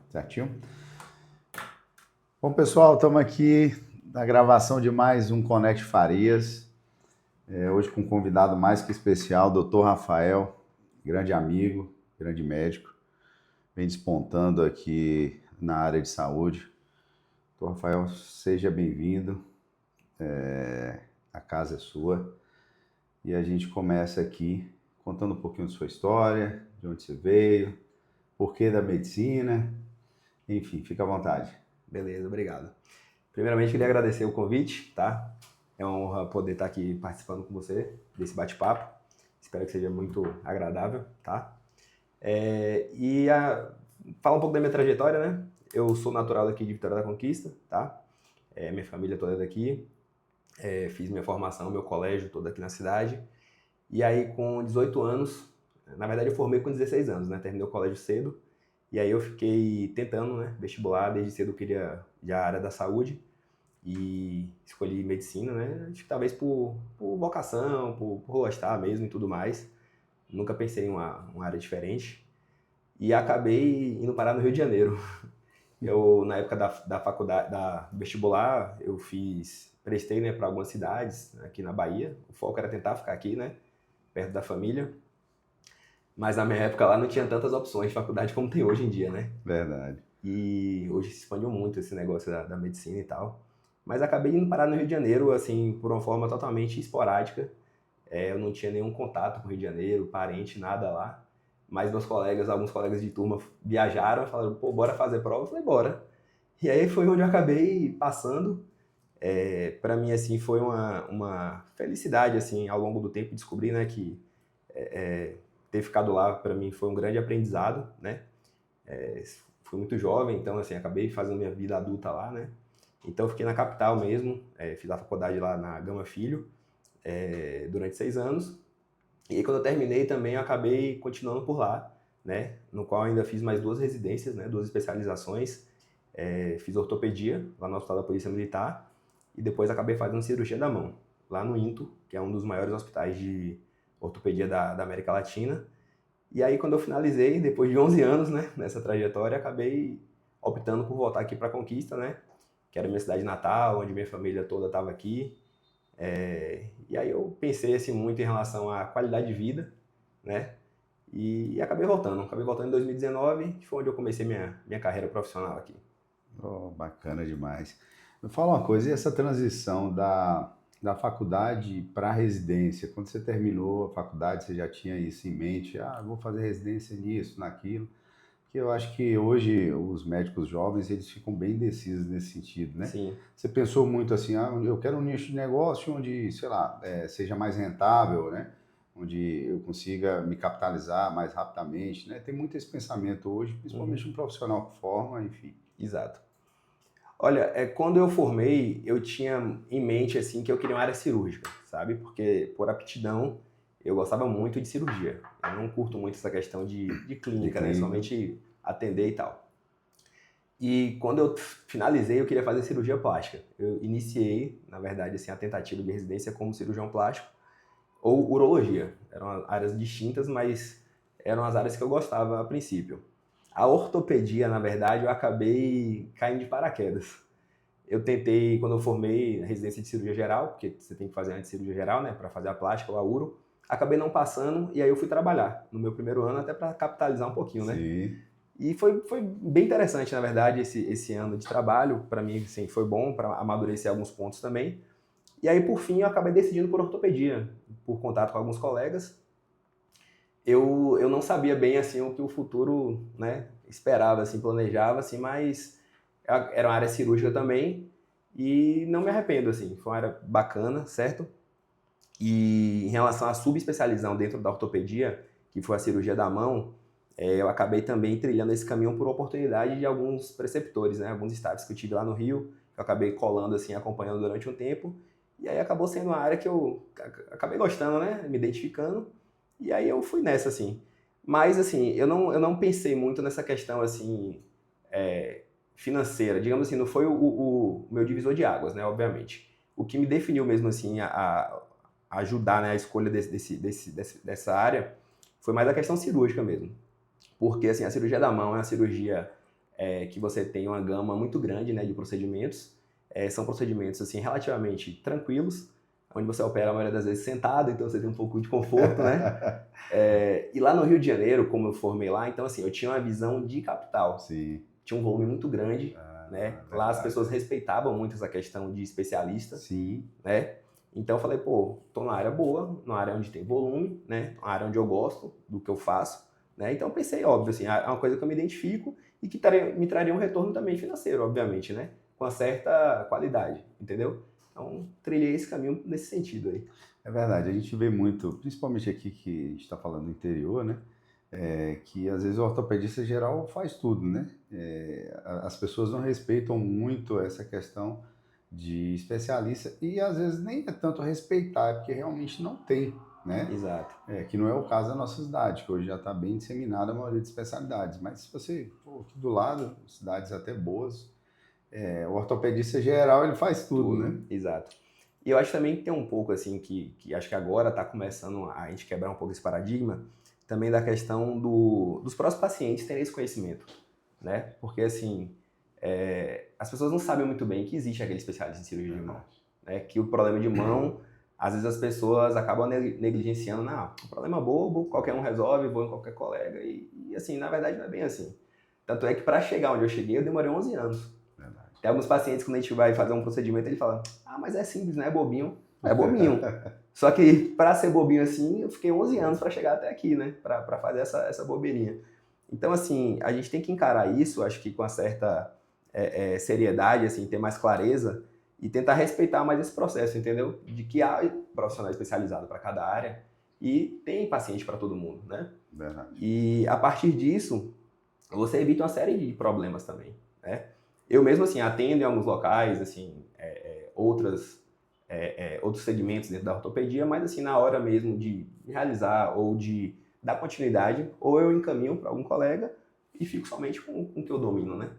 Certinho? Bom, pessoal, estamos aqui na gravação de mais um Conect Farias. Hoje com um convidado mais que especial, Dr. Rafael, grande amigo, grande médico, vem despontando aqui na área de saúde. Dr. Rafael, seja bem-vindo, a casa é sua. E a gente começa aqui contando um pouquinho de sua história, de onde você veio, porquê da medicina, enfim, fica à vontade. Beleza, obrigado. Primeiramente, queria agradecer o convite, tá? É uma honra poder estar aqui participando com você desse bate-papo. Espero que seja muito agradável, tá? Falar um pouco da minha trajetória, né? Eu sou natural daqui de Vitória da Conquista, tá? Minha família toda é daqui. Fiz minha formação, meu colégio todo aqui na cidade. E aí, com 18 anos, na verdade eu formei com 16 anos, né? Terminei o colégio cedo. E aí eu fiquei tentando, né? Vestibular, desde cedo eu queria já a área da saúde. E escolhi medicina, né? Acho que talvez por vocação, por gostar mesmo e tudo mais. Nunca pensei em uma área diferente. E acabei indo parar no Rio de Janeiro. Na época da faculdade, do vestibular, prestei, né, para algumas cidades aqui na Bahia. O foco era tentar ficar aqui, né, perto da família. Mas na minha época lá não tinha tantas opções de faculdade como tem hoje em dia, né? Verdade. E hoje se expandiu muito esse negócio da medicina e tal. Mas acabei indo parar no Rio de Janeiro, assim, por uma forma totalmente esporádica. Eu não tinha nenhum contato com o Rio de Janeiro, parente, nada lá. Mas alguns colegas de turma viajaram, falaram, pô, bora fazer prova? Eu falei, bora. E aí foi onde eu acabei passando. Para mim, assim, foi uma felicidade, assim, ao longo do tempo, descobrir, né, que ter ficado lá, para mim, foi um grande aprendizado, né? Fui muito jovem, então, assim, acabei fazendo minha vida adulta lá, né? Então, eu fiquei na capital mesmo, fiz a faculdade lá na Gama Filho, durante 6 anos. E aí, quando eu terminei também, eu acabei continuando por lá, né? No qual ainda fiz mais 2 residências, né? 2 especializações. Fiz ortopedia, lá no Hospital da Polícia Militar, e depois acabei fazendo cirurgia da mão, lá no INTO, que é um dos maiores hospitais de ortopedia da América Latina. E aí, quando eu finalizei, depois de 11 anos, né, nessa trajetória, acabei optando por voltar aqui para Conquista, né? Que era minha cidade natal, onde minha família toda estava aqui. E aí eu pensei assim, muito em relação à qualidade de vida, né? E acabei voltando. Acabei voltando em 2019, que foi onde eu comecei minha carreira profissional aqui. Oh, bacana demais. Me fala uma coisa, e essa transição da faculdade para a residência? Quando você terminou a faculdade, você já tinha isso em mente? Ah, vou fazer residência nisso, naquilo. Porque eu acho que hoje os médicos jovens, eles ficam bem indecisos nesse sentido, né? Sim, Você pensou muito assim, ah, eu quero um nicho de negócio onde, sei lá, seja mais rentável, né? Onde eu consiga me capitalizar mais rapidamente, né? Tem muito esse pensamento hoje, principalmente um profissional que forma, enfim. exato. Olha, quando eu formei, eu tinha em mente assim que eu queria uma área cirúrgica, sabe? Porque por aptidão eu gostava muito de cirurgia. Eu não curto muito essa questão de De clínica, né? clínica. Somente atender e tal. E quando eu finalizei, eu queria fazer cirurgia plástica. Eu iniciei, na verdade, assim, a tentativa de residência como cirurgião plástico ou urologia. Eram áreas distintas, mas eram as áreas que eu gostava a princípio. A ortopedia, na verdade, eu acabei caindo de paraquedas. Eu tentei, quando eu formei, a residência de cirurgia geral, porque você tem que fazer antes de cirurgia geral, né, para fazer a plástica ou a uro. Acabei não passando e aí eu fui trabalhar no meu primeiro ano, até para capitalizar um pouquinho, né? Sim. E foi bem interessante, na verdade, esse ano de trabalho. Para mim, assim, foi bom para amadurecer alguns pontos também. E aí, por fim, eu acabei decidindo por ortopedia, por contato com alguns colegas. Eu não sabia bem assim o que o futuro, né, esperava, assim, planejava, assim, mas era uma área cirúrgica também e não me arrependo, assim. Foi uma área bacana, certo? E em relação à subespecialização dentro da ortopedia, que foi a cirurgia da mão, eu acabei também trilhando esse caminho por oportunidade de alguns preceptores, né? Alguns estágios que eu tive lá no Rio, que eu acabei colando, assim, acompanhando durante um tempo. E aí acabou sendo uma área que eu acabei gostando, né? Me identificando. E aí eu fui nessa, assim. Mas, assim, eu não pensei muito nessa questão, assim, financeira. Digamos assim, não foi o meu divisor de águas, né? Obviamente. O que me definiu mesmo, assim, a ajudar, né, a escolha dessa área foi mais a questão cirúrgica mesmo. Porque, assim, a cirurgia da mão é uma cirurgia que você tem uma gama muito grande, né, de procedimentos. São procedimentos assim, relativamente tranquilos, onde você opera a maioria das vezes sentado, então você tem um pouco de conforto, né? E lá no Rio de Janeiro, como eu formei lá, então assim, eu tinha uma visão de capital. Sim. Tinha um volume muito grande, né? Verdade. Lá as pessoas respeitavam muito essa questão de especialista, Sim. né? Então eu falei, pô, tô numa área boa, numa área onde tem volume, né? Uma área onde eu gosto do que eu faço, né? Então eu pensei, óbvio, assim, é uma coisa que eu me identifico e que me traria um retorno também financeiro, obviamente, né? Com uma certa qualidade, entendeu? Então trilhei esse caminho nesse sentido aí. É verdade, a gente vê muito, principalmente aqui que a gente está falando do interior, né? Que às vezes o ortopedista geral faz tudo, né? As pessoas não respeitam muito essa questão de especialista e às vezes nem é tanto respeitar, é porque realmente não tem, né? Exato. Que não é o caso da nossa cidade, que hoje já está bem disseminada a maioria de especialidades. Mas se você for aqui do lado, cidades até boas, o ortopedista geral ele faz tudo, né? Exato. E eu acho também que tem um pouco assim que acho que agora está começando a gente quebrar um pouco esse paradigma também da questão dos próprios pacientes terem esse conhecimento, né? Porque assim, as pessoas não sabem muito bem que existe aquele especialista em cirurgia de mão, né? Que o problema de mão, às vezes as pessoas acabam negligenciando, não, um problema bobo, qualquer um resolve, vou em qualquer colega e assim, na verdade não é bem assim. Tanto é que para chegar onde eu cheguei, eu demorei 11 anos. Tem alguns pacientes, quando a gente vai fazer um procedimento, ele fala, mas é simples, não é bobinho. É bobinho. Só que para ser bobinho assim, eu fiquei 11 anos para chegar até aqui, né? Para fazer essa bobeirinha. Então, assim, a gente tem que encarar isso, acho que com uma certa seriedade, assim, ter mais clareza e tentar respeitar mais esse processo, entendeu? De que há profissional especializado para cada área e tem paciente para todo mundo, né? Verdade. E a partir disso, você evita uma série de problemas também, né? Eu mesmo, assim, atendo em alguns locais, assim, outros segmentos dentro da ortopedia, mas, assim, na hora mesmo de realizar ou de dar continuidade, ou eu encaminho para algum colega e fico somente com o que eu domino, né?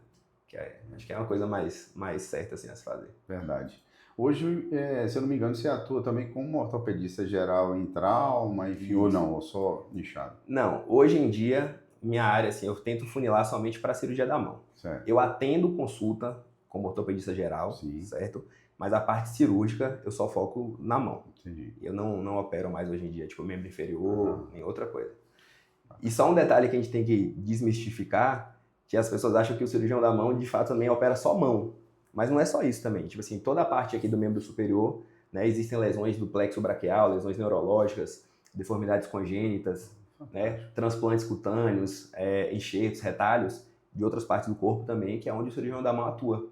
Acho que é uma coisa mais certa, assim, a se fazer. Verdade. Hoje, se eu não me engano, você atua também como ortopedista geral em trauma, enfim, ou não, ou só nichado? Não, hoje em dia, minha área, assim, eu tento funilar somente para a cirurgia da mão. Certo. Eu atendo consulta como ortopedista geral, Sim. certo? Mas a parte cirúrgica eu só foco na mão. Entendi. Eu não opero mais hoje em dia, tipo, membro inferior, nem outra coisa. E só um detalhe que a gente tem que desmistificar, que as pessoas acham que o cirurgião da mão, de fato, também opera só mão. Mas não é só isso também. Tipo assim, toda a parte aqui do membro superior, né, existem lesões do plexo braquial, lesões neurológicas, deformidades congênitas, né, transplantes cutâneos, enxertos, retalhos de outras partes do corpo também, que é onde o cirurgião da mão atua.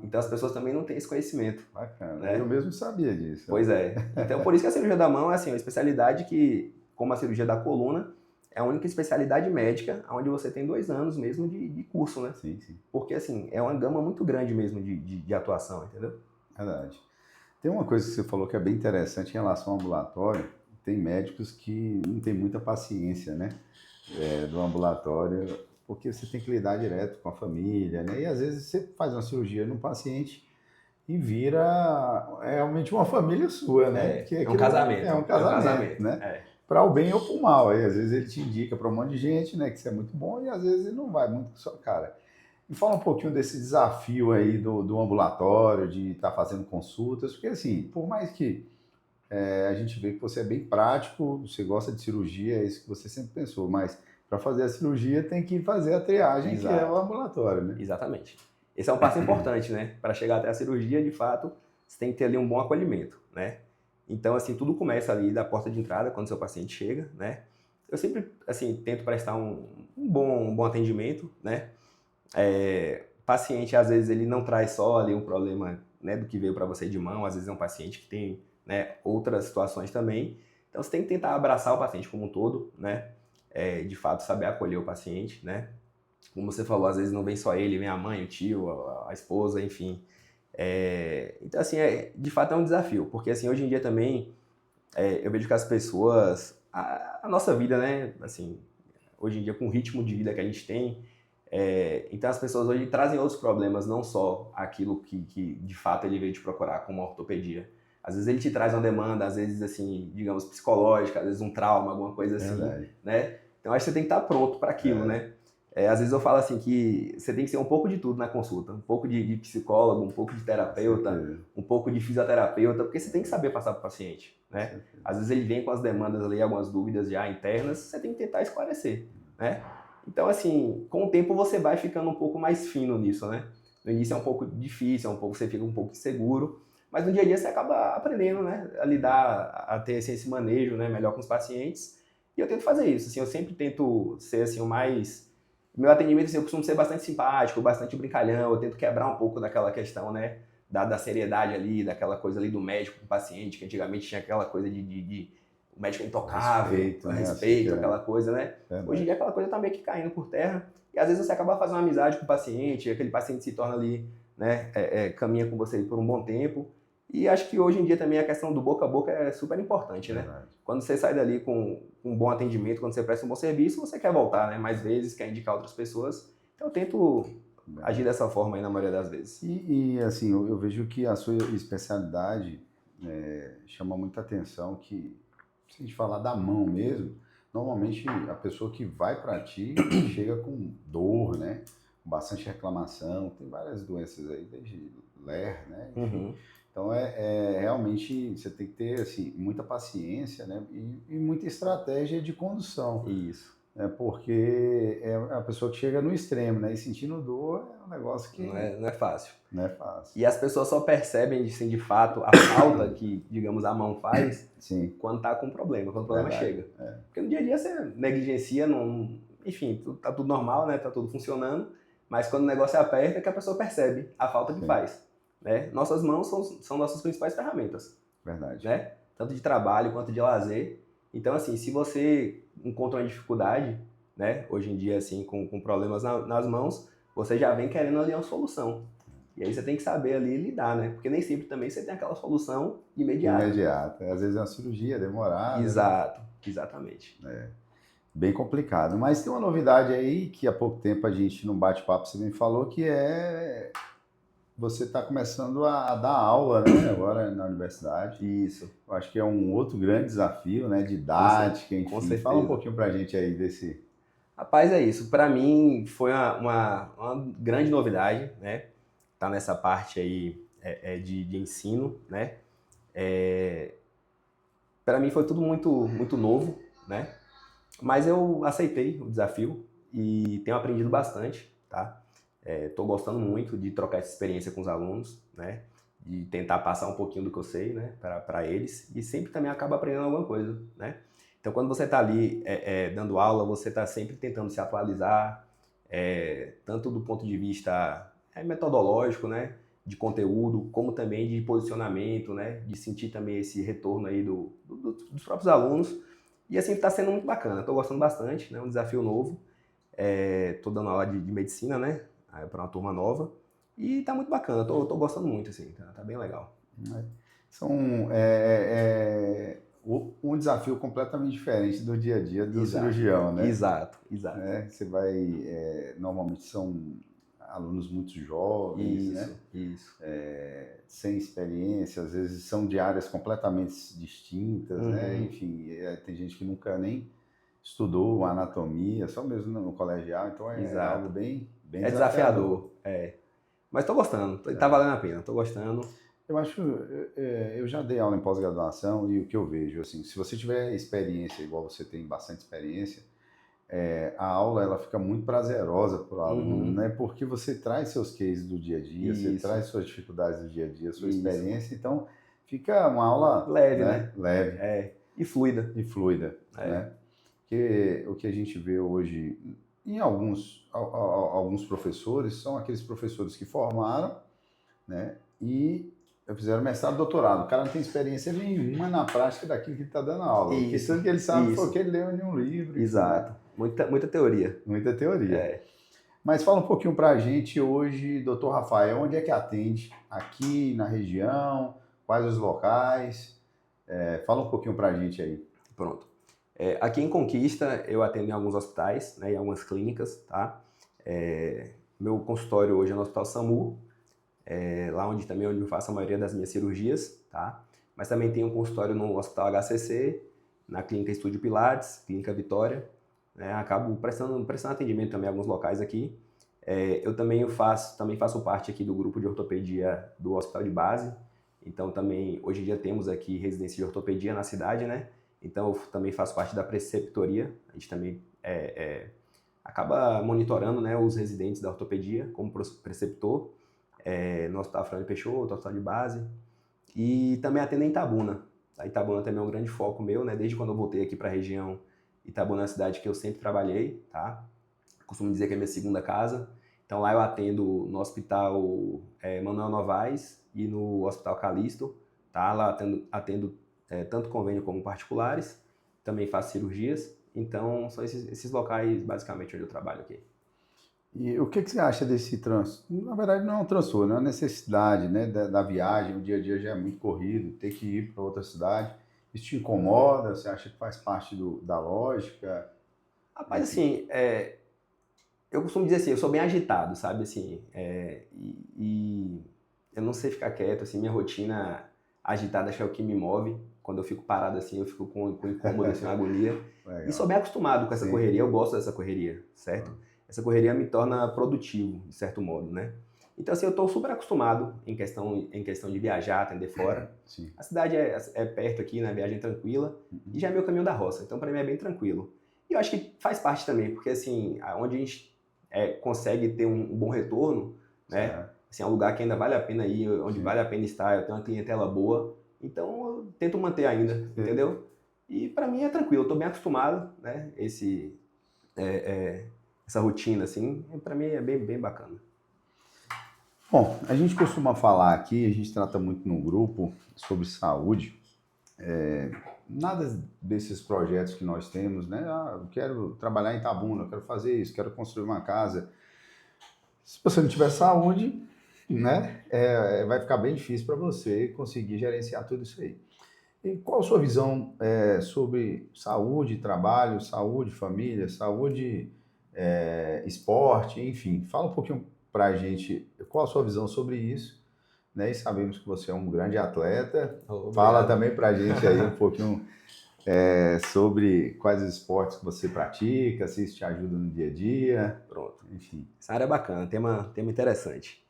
Então as pessoas também não têm esse conhecimento. Bacana, né? Eu mesmo sabia disso. Pois é. Então por isso que a cirurgia da mão é assim, uma especialidade que, como a cirurgia da coluna, é a única especialidade médica onde você tem 2 anos mesmo de curso, né? Sim, sim. Porque assim, é uma gama muito grande mesmo de atuação, entendeu? Verdade. Tem uma coisa que você falou que é bem interessante em relação ao ambulatório. Tem médicos que não têm muita paciência, né? Do ambulatório, porque você tem que lidar direto com a família, né? E às vezes você faz uma cirurgia no paciente e vira realmente uma família sua, né? É um casamento. É um casamento, né? Para o bem ou para o mal. Aí, às vezes ele te indica para um monte de gente, né? Que você é muito bom e às vezes ele não vai muito com a sua cara. Me fala um pouquinho desse desafio aí do ambulatório, de estar fazendo consultas, porque assim, por mais que a gente vê que você é bem prático, você gosta de cirurgia, é isso que você sempre pensou, mas para fazer a cirurgia tem que fazer a triagem, Exato. que é o ambulatório, né? Exatamente. Esse é um passo importante, né? Para chegar até a cirurgia, de fato, você tem que ter ali um bom acolhimento, né? Então, assim, tudo começa ali da porta de entrada, quando seu paciente chega, né? Eu sempre, assim, tento prestar um bom atendimento, né? Paciente, às vezes, ele não traz só ali um problema, né, do que veio para você de mão, às vezes é um paciente que tem, né, outras situações também. Então, você tem que tentar abraçar o paciente como um todo, né? De fato, saber acolher o paciente, né? Como você falou, às vezes não vem só ele, vem a mãe, o tio, a esposa, enfim. Então, assim, de fato é um desafio, porque, assim, hoje em dia também, eu vejo que as pessoas, a nossa vida, né, assim, hoje em dia com o ritmo de vida que a gente tem, então as pessoas hoje trazem outros problemas, não só aquilo que de fato ele veio te procurar, como a ortopedia. Às vezes ele te traz uma demanda, às vezes, assim, digamos, psicológica, às vezes um trauma, alguma coisa assim, Verdade. né? Então acho que você tem que estar pronto para aquilo, né? Às vezes eu falo assim que você tem que ser um pouco de tudo na consulta. Um pouco de psicólogo, um pouco de terapeuta, um pouco de fisioterapeuta, porque você tem que saber passar para o paciente, né? Às vezes ele vem com as demandas ali, algumas dúvidas já internas, você tem que tentar esclarecer, né? Então, assim, com o tempo você vai ficando um pouco mais fino nisso, né? No início é um pouco difícil, você fica um pouco inseguro, mas no dia a dia você acaba aprendendo, né? A lidar, a ter esse manejo, né? Melhor com os pacientes. E eu tento fazer isso, assim, eu sempre tento ser, assim, o mais... Meu atendimento, assim, eu costumo ser bastante simpático, bastante brincalhão, eu tento quebrar um pouco daquela questão, né? Da seriedade ali, daquela coisa ali do médico com o paciente, que antigamente tinha aquela coisa de o médico é intocável, respeito, né? aquela coisa, né? Verdade. Hoje em dia aquela coisa tá meio que caindo por terra, e às vezes você acaba fazendo uma amizade com o paciente, aquele paciente se torna ali, né, caminha com você por um bom tempo, e acho que hoje em dia também a questão do boca a boca é super importante, né? Verdade. Quando você sai dali com um bom atendimento, quando você presta um bom serviço, você quer voltar, né? Mais vezes, quer indicar outras pessoas, então eu tento agir dessa forma aí na maioria das vezes. E assim, eu vejo que a sua especialidade chama muita atenção, que se a gente falar da mão mesmo, normalmente a pessoa que vai para ti chega com dor, né? Com bastante reclamação, tem várias doenças aí, desde LER, né? Enfim. Uhum. Então realmente você tem que ter assim, muita paciência, né? E muita estratégia de condução. Isso. Porque é a pessoa que chega no extremo, né? E sentindo dor é um negócio que Não é fácil. não é fácil. E as pessoas só percebem, assim, de fato, a falta que, digamos, a mão faz Sim. quando tá com problema, quando o problema chega. Porque no dia a dia você negligencia, enfim, tá tudo normal, né? Tá tudo funcionando, mas quando o negócio aperta é que a pessoa percebe a falta que faz. Né? Nossas mãos são nossas principais ferramentas. Verdade. Né? Tanto de trabalho quanto de lazer. Então, assim, se você encontra uma dificuldade, né, hoje em dia, assim, com problemas nas mãos, você já vem querendo ali uma solução. E aí você tem que saber ali lidar, né? Porque nem sempre também você tem aquela solução imediata. Às vezes é uma cirurgia demorada. Exato, né? Exatamente. Bem complicado. Mas tem uma novidade aí que há pouco tempo a gente, num bate-papo, você me falou, que você está começando a dar aula, né, agora na universidade. Isso. Eu acho que é um outro grande desafio, né, didática, enfim. Com certeza. Fala um pouquinho pra gente aí desse... Rapaz, é isso. Para mim foi uma grande novidade, né? Tá nessa parte aí de ensino, né? Para mim foi tudo muito novo, né? Mas eu aceitei o desafio e tenho aprendido bastante, tá? Tô gostando muito de trocar essa experiência com os alunos, né? De tentar passar um pouquinho do que eu sei, né? Para eles e sempre também acaba aprendendo alguma coisa, né? Então, quando você está ali dando aula, você está sempre tentando se atualizar, tanto do ponto de vista metodológico, né? De conteúdo, como também de posicionamento, né? De sentir também esse retorno aí dos próprios alunos. E assim, está sendo muito bacana, estou gostando bastante, né? Um desafio novo. Estou dando aula de medicina, né? Para uma turma nova. E está muito bacana, estou gostando muito, assim, tá bem legal. São um desafio completamente diferente do dia a dia do cirurgião, né? Exato. Você vai, normalmente são alunos muito jovens, né? Isso. Sem experiência, às vezes são de áreas completamente distintas, né? Uhum. Enfim, tem gente que nunca nem estudou anatomia, só mesmo no colegial, então algo bem desafiador. Mas estou gostando, tá valendo a pena, estou gostando. Eu acho, eu já dei aula em pós-graduação e o que eu vejo, assim, se você tiver experiência, igual você tem bastante experiência, a aula ela fica muito prazerosa para o aluno, né? Porque você traz seus cases do dia a dia, você traz suas dificuldades do dia a dia, sua experiência, então fica uma aula leve, né? Leve. E fluida. Né? Porque o que a gente vê hoje em alguns professores são aqueles professores que formaram, né? E fizeram mestrado, doutorado. O cara não tem experiência nenhuma na prática daquilo que ele está dando aula. Isso. Tudo que ele sabe foi o que ele leu em um livro. Exato. Né? Muita teoria. Muita teoria. Mas fala um pouquinho para a gente hoje, doutor Rafael, onde é que atende? Aqui na região? Quais os locais? Fala um pouquinho para a gente aí. Pronto. Aqui em Conquista eu atendo em alguns hospitais, né, em algumas clínicas, tá? Meu consultório hoje é no Hospital SAMU, lá onde eu faço a maioria das minhas cirurgias, tá? Mas também tenho um consultório no Hospital HCC, na Clínica Estúdio Pilates, Clínica Vitória, né? Acabo prestando atendimento também em alguns locais aqui. Eu também faço parte aqui do grupo de ortopedia do Hospital de Base. Então também, hoje em dia temos aqui residência de ortopedia na cidade, né? Então eu também faço parte da preceptoria. A gente também acaba monitorando, né, os residentes da ortopedia como preceptor no Hospital Fernando Peixoto, Hospital de Base. E também atendo em Itabuna. A Itabuna também é um grande foco meu, né? Desde quando eu voltei aqui para a região, Itabuna é uma cidade que eu sempre trabalhei, tá? Costumo dizer que é minha segunda casa. Então lá eu atendo no Hospital Manuel Novaes e no Hospital Calixto, tá? Lá atendo tanto convênio como particulares. Também faço cirurgias. Então são esses locais basicamente onde eu trabalho aqui. E o que você acha desse transtorno? Na verdade, não é um transtorno, é uma necessidade, né, da viagem. O dia a dia já é muito corrido, ter que ir para outra cidade. Isso te incomoda? Você acha que faz parte da lógica? Rapaz, assim, eu costumo dizer assim, eu sou bem agitado, sabe? Assim, e eu não sei ficar quieto, assim, minha rotina agitada acho que é o que me move. Quando eu fico parado assim, eu fico com incômodo, assim, uma agonia. E sou Legal. bem acostumado com essa Sim. correria, eu gosto dessa correria, certo? Essa correria me torna produtivo, de certo modo, né? Então, assim, eu estou super acostumado em questão de viajar, atender fora. Sim. A cidade é perto aqui, né? Viagem tranquila. E já é meu caminho da roça, então para mim é bem tranquilo. E eu acho que faz parte também, porque assim, onde a gente consegue ter um bom retorno, né? Certo. Assim, é um lugar que ainda vale a pena ir, onde Sim. vale a pena estar, eu tenho uma clientela boa, então eu tento manter ainda, entendeu? E para mim é tranquilo, eu tô bem acostumado, né? Essa rotina, assim, para mim é bem bacana. Bom, a gente costuma falar aqui, a gente trata muito no grupo sobre saúde. Nada desses projetos que nós temos, né? Ah, eu quero trabalhar em Itabuna, eu quero fazer isso, quero construir uma casa. Se você não tiver saúde, né, vai ficar bem difícil para você conseguir gerenciar tudo isso aí. E qual a sua visão sobre saúde, trabalho, saúde, família, saúde, esporte, enfim? Fala um pouquinho para a gente qual a sua visão sobre isso, né? E sabemos que você é um grande atleta. Fala também para a gente aí um pouquinho sobre quais esportes que você pratica, se isso te ajuda no dia a dia. Pronto. Enfim. Essa área é bacana, tema interessante.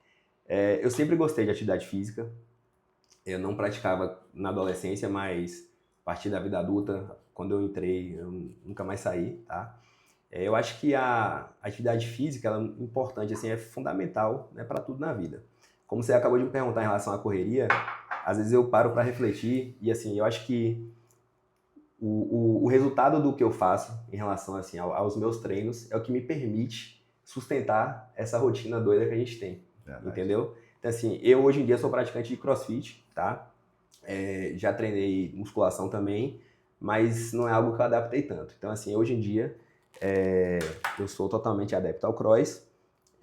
Eu sempre gostei de atividade física. Eu não praticava na adolescência, mas a partir da vida adulta, quando eu entrei, eu nunca mais saí, tá? Eu acho que a atividade física ela é importante, assim, é fundamental, né, para tudo na vida. Como você acabou de me perguntar em relação à correria, às vezes eu paro para refletir e, assim, eu acho que o resultado do que eu faço em relação, assim, aos meus treinos é o que me permite sustentar essa rotina doida que a gente tem, entendeu? Então, assim, eu hoje em dia sou praticante de CrossFit, tá? Já treinei musculação também, mas não é algo que eu adaptei tanto. Então, assim, hoje em dia eu sou totalmente adepto ao cross.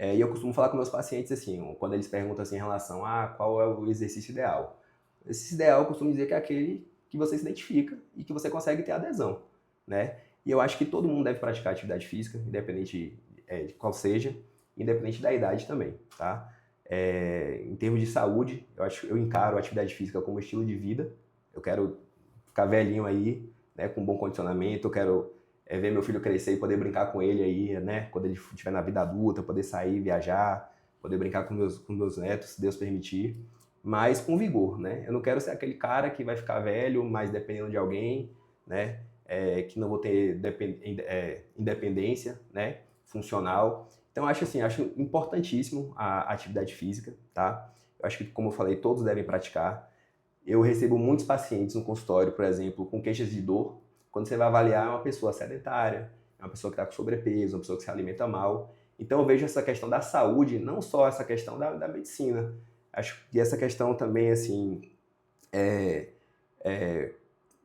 E eu costumo falar com meus pacientes assim, quando eles perguntam assim em relação a qual é o exercício ideal. O exercício ideal eu costumo dizer que é aquele que você se identifica e que você consegue ter adesão, né? E eu acho que todo mundo deve praticar atividade física, independente de qual seja, independente da idade também, tá? Em termos de saúde, eu encaro a atividade física como estilo de vida. Eu quero ficar velhinho aí, né, com bom condicionamento, eu quero ver meu filho crescer e poder brincar com ele aí, né, quando ele estiver na vida adulta, poder sair, viajar, poder brincar com meus netos, se Deus permitir, mas com vigor, né? Eu não quero ser aquele cara que vai ficar velho, mas dependendo de alguém, né, que não vou ter independência, né, funcional. Então, acho importantíssimo a atividade física, tá? Eu acho que, como eu falei, todos devem praticar. Eu recebo muitos pacientes no consultório, por exemplo, com queixas de dor. Quando você vai avaliar, é uma pessoa sedentária, é uma pessoa que está com sobrepeso, uma pessoa que se alimenta mal. Então, eu vejo essa questão da saúde, não só essa questão da medicina. Acho que essa questão também, assim,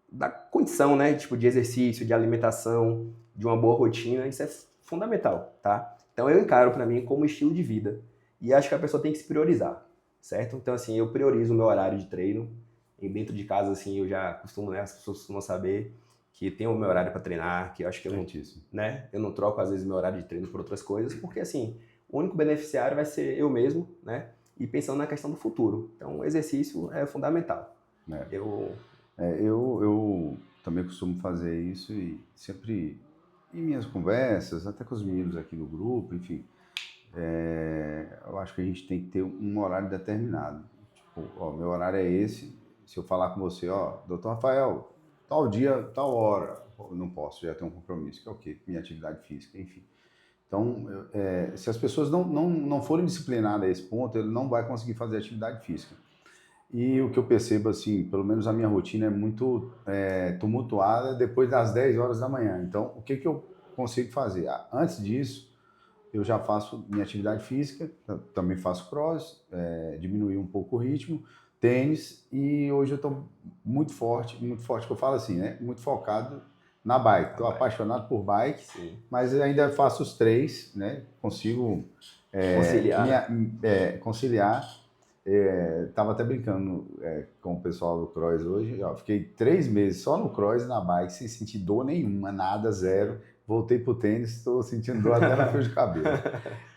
da condição, né, tipo, de exercício, de alimentação, de uma boa rotina, isso é fundamental, tá? Então, eu encaro para mim como estilo de vida. E acho que a pessoa tem que se priorizar, certo? Então, assim, eu priorizo o meu horário de treino. E dentro de casa, assim, eu já costumo, né, as pessoas costumam saber que tem o meu horário para treinar, que eu acho que eu não troco, às vezes, meu horário de treino por outras coisas, porque, assim, o único beneficiário vai ser eu mesmo, né? E pensando na questão do futuro. Então, o exercício é fundamental. Eu também costumo fazer isso e sempre em minhas conversas, até com os meninos aqui no grupo, enfim, eu acho que a gente tem que ter um horário determinado. Tipo, ó, meu horário é esse. Se eu falar com você, ó, doutor Rafael, tal dia, tal hora, eu não posso, já tenho um compromisso, que é o quê? Minha atividade física, enfim. Então, se as pessoas não forem disciplinadas a esse ponto, ele não vai conseguir fazer atividade física. E o que eu percebo, assim, pelo menos a minha rotina é muito tumultuada depois das 10 horas da manhã. Então, o que eu consigo fazer? Antes disso, eu já faço minha atividade física, também faço cross, diminuir um pouco o ritmo, tênis, e hoje eu estou muito forte, que eu falo assim, né? Muito focado na bike. Estou apaixonado por bike, Sim. mas ainda faço os três, né? Consigo conciliar. Tava até brincando com o pessoal do cross hoje. Ó, fiquei 3 meses só no cross e na bike, sem sentir dor nenhuma, nada, zero. Voltei pro tênis, estou sentindo dor até no fio de cabelo.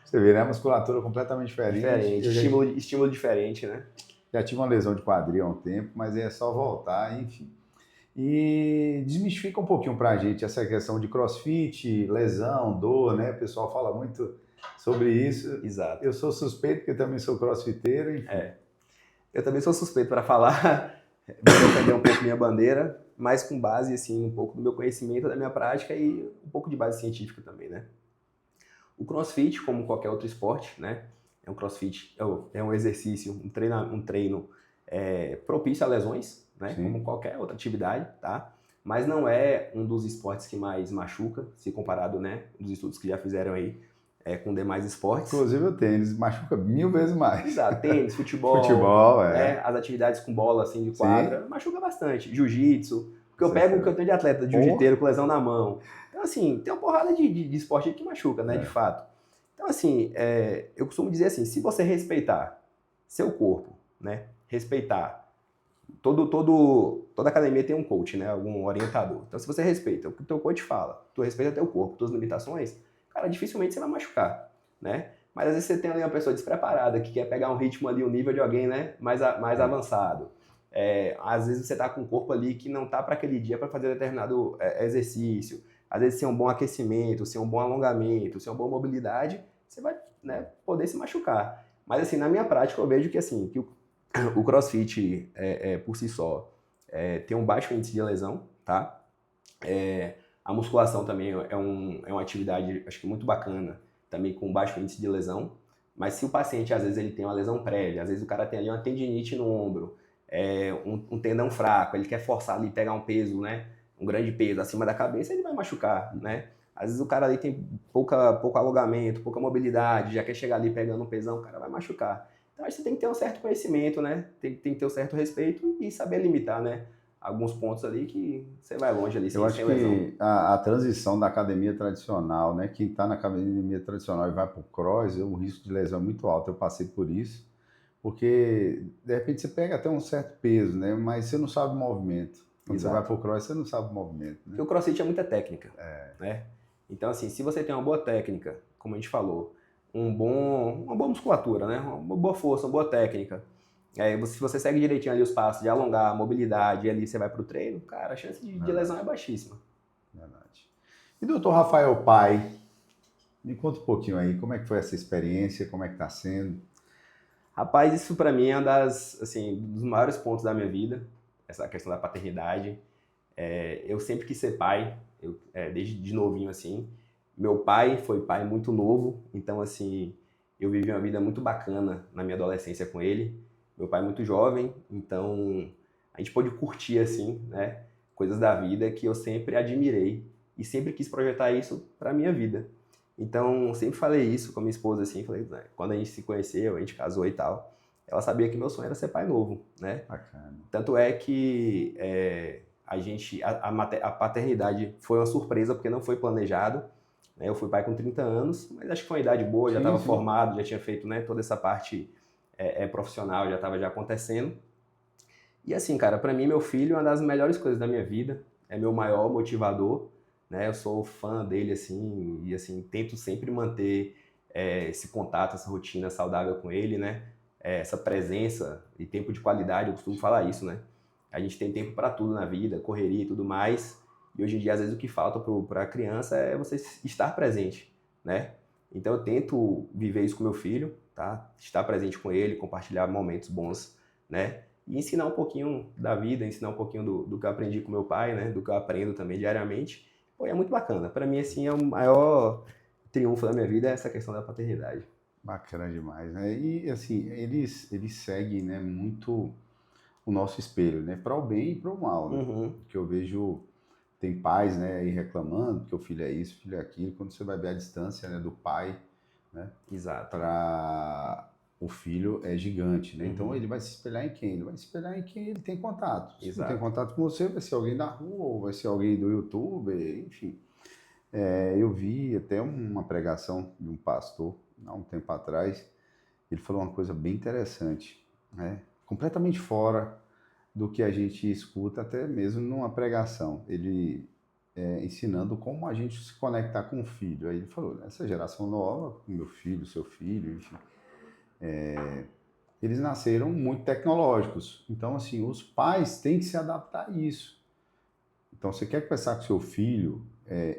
Você vê, né? A musculatura completamente diferente. Diferente, estímulo diferente, né? Já tive uma lesão de quadril há um tempo, mas é só voltar, enfim. E desmistifica um pouquinho pra gente essa questão de crossfit, lesão, dor, né? O pessoal fala muito sobre isso. Exato. Eu sou suspeito porque também sou crossfiteiro, enfim. Eu também sou suspeito para falar, vou defender um pouco minha bandeira, mas com base, assim, um pouco do meu conhecimento, da minha prática e um pouco de base científica também, né? O CrossFit, como qualquer outro esporte, né? É um CrossFit, é um exercício, um treino propício a lesões, né? Sim. Como qualquer outra atividade, tá? Mas não é um dos esportes que mais machuca, se comparado, né? Dos estudos que já fizeram aí com demais esportes. Inclusive o tênis machuca 1000 vezes mais. Exato, tênis, futebol, as atividades com bola assim de quadra, machuca bastante. Jiu-jitsu, porque eu pego o que eu tenho de atleta de jiu-jiteiro com lesão na mão. Então, assim, tem uma porrada de esporte que machuca, né, de fato. Então, assim, eu costumo dizer assim, se você respeitar seu corpo, né, respeitar, toda academia tem um coach, né, algum orientador. Então, se você respeita o que o teu coach fala, tu respeita teu corpo, tuas limitações, cara, dificilmente você vai machucar, né? Mas às vezes você tem ali uma pessoa despreparada que quer pegar um ritmo ali, um nível de alguém, né, mais avançado. Às vezes você tá com um corpo ali que não tá para aquele dia para fazer determinado exercício. Às vezes sem um bom aquecimento, sem um bom alongamento, sem uma boa mobilidade, você vai, né, poder se machucar. Mas assim, na minha prática eu vejo que assim, que o CrossFit por si só tem um baixo índice de lesão, tá? A musculação também é uma atividade, acho que muito bacana, também com baixo índice de lesão, mas se o paciente, às vezes, ele tem uma lesão prévia, às vezes o cara tem ali uma tendinite no ombro, um tendão fraco, ele quer forçar ali, pegar um peso, né, um grande peso acima da cabeça, ele vai machucar, né? Às vezes o cara ali tem pouco alongamento, pouca mobilidade, já quer chegar ali pegando um pesão, o cara vai machucar. Então, acho que você tem que ter um certo conhecimento, né? Tem que ter um certo respeito e saber limitar, né? Alguns pontos ali que você vai longe ali sem lesão. Eu acho que a transição da academia tradicional, né? Quem está na academia tradicional e vai para o cross, o risco de lesão é muito alto. Eu passei por isso, porque de repente você pega até um certo peso, né? Mas você não sabe o movimento. Quando você vai para o cross, você não sabe o movimento. Né? Porque o crossfit é muita técnica, né? Então, assim, se você tem uma boa técnica, como a gente falou, uma boa musculatura, né? Uma boa força, uma boa técnica. Se você segue direitinho ali os passos de alongar, mobilidade, e ali você vai para o treino, cara, a chance de lesão é baixíssima. Verdade. E doutor Rafael pai, me conta um pouquinho aí, como é que foi essa experiência, como é que está sendo? Rapaz, isso para mim é dos maiores pontos da minha vida, essa questão da paternidade. Eu sempre quis ser pai, desde de novinho, assim. Meu pai foi pai muito novo, então, assim, eu vivi uma vida muito bacana na minha adolescência com ele. Meu pai é muito jovem, então a gente pôde curtir, assim, né, coisas da vida que eu sempre admirei e sempre quis projetar isso para minha vida. Então, sempre falei isso com a minha esposa, assim, falei, né, quando a gente se conheceu, a gente casou e tal, ela sabia que meu sonho era ser pai novo, né? Bacana. Tanto é que a paternidade foi uma surpresa, porque não foi planejado, né? Eu fui pai com 30 anos, mas acho que foi uma idade boa, já estava formado, já tinha feito, né, toda essa parte profissional, já estava acontecendo. E assim, cara, para mim, meu filho é uma das melhores coisas da minha vida, é meu maior motivador, né? Eu sou fã dele, assim, e assim, tento sempre manter esse contato, essa rotina saudável com ele, né? Essa presença e tempo de qualidade, eu costumo falar isso, né? A gente tem tempo para tudo na vida, correria e tudo mais, E hoje em dia, às vezes, o que falta para a criança é você estar presente, né? Então eu tento viver isso com meu filho, tá? Estar presente com ele, compartilhar momentos bons, né? E ensinar um pouquinho da vida, ensinar um pouquinho do que eu aprendi com meu pai, né? Do que eu aprendo também diariamente. Pô, é muito bacana. Para mim, assim, é o maior triunfo da minha vida é essa questão da paternidade. Bacana demais, né? E assim, eles seguem, né, muito o nosso espelho, né? Para o bem e para o mal, né? Uhum, Que eu vejo, tem pais, né, aí reclamando que o filho é isso, o filho é aquilo, quando você vai ver a distância, né, do pai, né, exato. para o filho é gigante, né? Então Uhum, ele vai se espelhar em quem? Ele vai se espelhar em quem ele tem contato. Se não tem exato. contato com você, vai ser alguém da rua, ou vai ser alguém do YouTube, enfim. Eu vi até uma pregação de um pastor, há um tempo atrás, ele falou uma coisa bem interessante, né? Completamente fora do que a gente escuta, até mesmo numa pregação. Ele ensinando como a gente se conectar com o filho. Aí ele falou, essa geração nova, meu filho, seu filho, enfim, eles nasceram muito tecnológicos. Então, assim, os pais têm que se adaptar a isso. Então, você quer conversar com seu filho,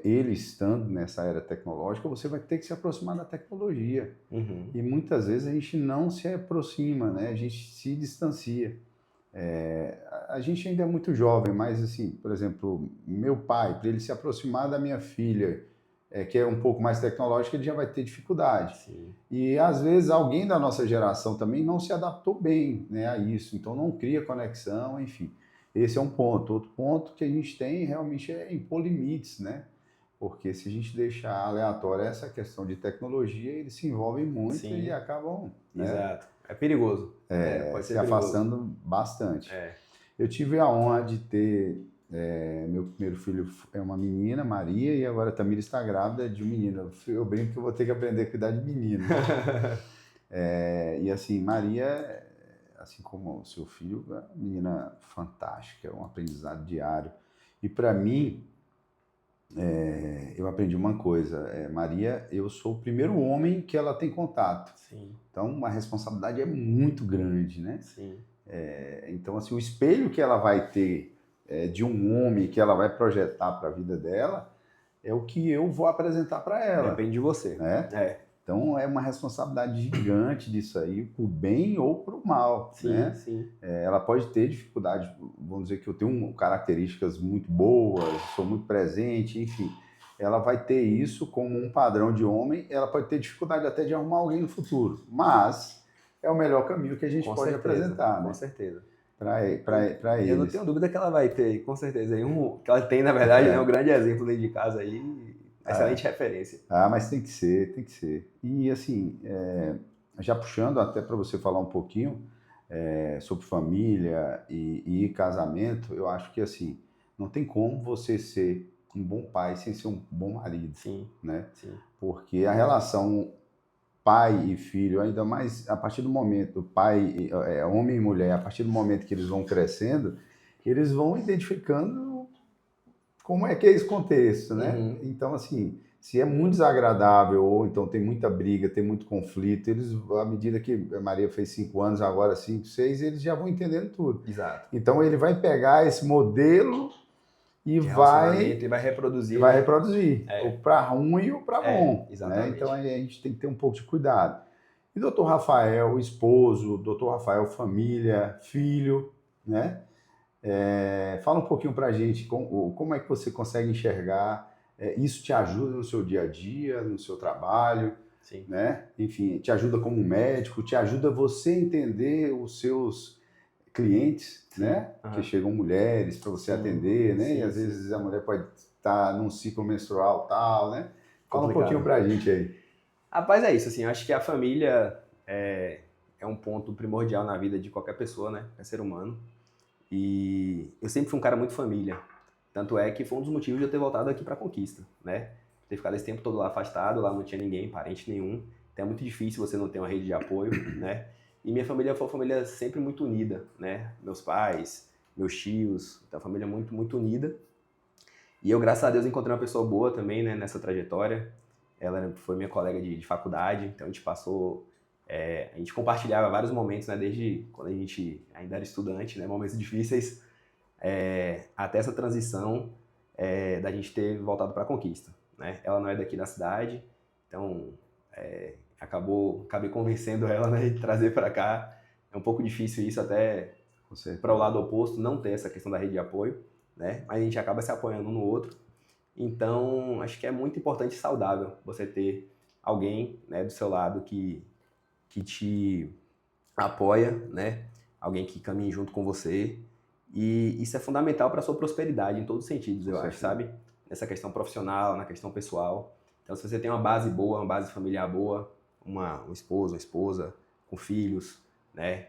ele estando nessa era tecnológica, você vai ter que se aproximar da tecnologia. Uhum, E muitas vezes a gente não se aproxima, né? A gente se distancia. A gente ainda é muito jovem, mas assim, por exemplo, meu pai, para ele se aproximar da minha filha, que é um pouco mais tecnológica, ele já vai ter dificuldade. sim. E às vezes alguém da nossa geração também não se adaptou bem, né, a isso, então não cria conexão, enfim. Esse é um ponto. Outro ponto que a gente tem realmente é impor limites, né? Porque se a gente deixar aleatória essa questão de tecnologia, eles se envolvem muito e Sim, acabam, né, exato. É perigoso. É, pode se ser perigoso. afastando bastante. É. Eu tive a honra de ter. Meu primeiro filho é uma menina, Maria, e agora a Tamira está grávida de um menino. Eu brinco que eu vou ter que aprender a cuidar de menino. E assim, Maria, assim como o seu filho, é uma menina fantástica, é um aprendizado diário. E para mim, eu aprendi uma coisa: Maria, eu sou o primeiro homem que ela tem contato. Sim, Então, a responsabilidade é muito grande, né? sim. Então, assim, o espelho que ela vai ter de um homem que ela vai projetar para a vida dela é o que eu vou apresentar para ela, Depende de você. né? É, Então, é uma responsabilidade gigante disso aí, pro bem ou pro mal, sim, né? sim. Ela pode ter dificuldade, vamos dizer que eu tenho características muito boas, sou muito presente, enfim. Ela vai ter isso como um padrão de homem, ela pode ter dificuldade até de arrumar alguém no futuro, mas é o melhor caminho que a gente Com pode certeza, apresentar, com né? certeza. Para Eu não tenho eles. dúvida que ela vai ter, com certeza. E que ela tem, na verdade, né, um grande exemplo dentro de casa aí. Excelente referência. Mas tem que ser, tem que ser. E assim, já puxando até para você falar um pouquinho sobre família e casamento, eu acho que assim, não tem como você ser um bom pai sem ser um bom marido, Sim, né? sim. Porque a relação pai e filho, ainda mais a partir do momento, homem e mulher, a partir do momento que eles vão crescendo, eles vão identificando como é que é esse contexto, né? Uhum, Então, assim, se é muito desagradável ou então tem muita briga, tem muito conflito, eles, à medida que a Maria fez 5 anos, agora 5, 6, eles já vão entendendo tudo. exato. Então, ele vai pegar esse modelo e De vai, relacionamento e vai reproduzir, vai né? reproduzir, ou É, para ruim ou para bom, né? Então, exatamente. aí a gente tem que ter um pouco de cuidado. E doutor Rafael, esposo, doutor Rafael, família, filho, né? Fala um pouquinho para a gente como é que você consegue enxergar, isso te ajuda no seu dia a dia, no seu trabalho, Sim. né? Enfim, te ajuda como médico, te ajuda você a entender os seus clientes, Sim. né? Que Aham. chegam mulheres para você Sim. atender, né? E Sim, às sim. vezes a mulher pode estar num ciclo menstrual tal, né? Fala um pouquinho Complicado. para a gente aí. Rapaz, é isso, assim, eu acho que a família é um ponto primordial na vida de qualquer pessoa, né? É ser humano. E eu sempre fui um cara muito família. Tanto é que foi um dos motivos de eu ter voltado aqui pra Conquista, né? Ter ficado esse tempo todo lá afastado, lá não tinha ninguém, parente nenhum. Então é muito difícil você não ter uma rede de apoio, né? E minha família foi uma família sempre muito unida, né? Meus pais, meus tios, então, uma família muito, muito unida. E eu, graças a Deus, encontrei uma pessoa boa também, né, nessa trajetória. Ela foi minha colega de faculdade, então a gente passou. A gente compartilhava vários momentos, né, desde quando a gente ainda era estudante, né, momentos difíceis, até essa transição. da gente ter voltado para a Conquista, né? Ela não é daqui da cidade, então acabei convencendo ela, né, de trazer para cá. É um pouco difícil isso até para o lado oposto, não ter essa questão da rede de apoio, né? Mas a gente acaba se apoiando um no outro. Então, acho que é muito importante e saudável você ter alguém, né, do seu lado que te apoia, né? Alguém que caminhe junto com você. E isso é fundamental para a sua prosperidade em todos os sentidos, eu acho, sabe? Nessa questão profissional, na questão pessoal. Então, se você tem uma base boa, uma base familiar boa, um esposo, uma esposa, com filhos, né?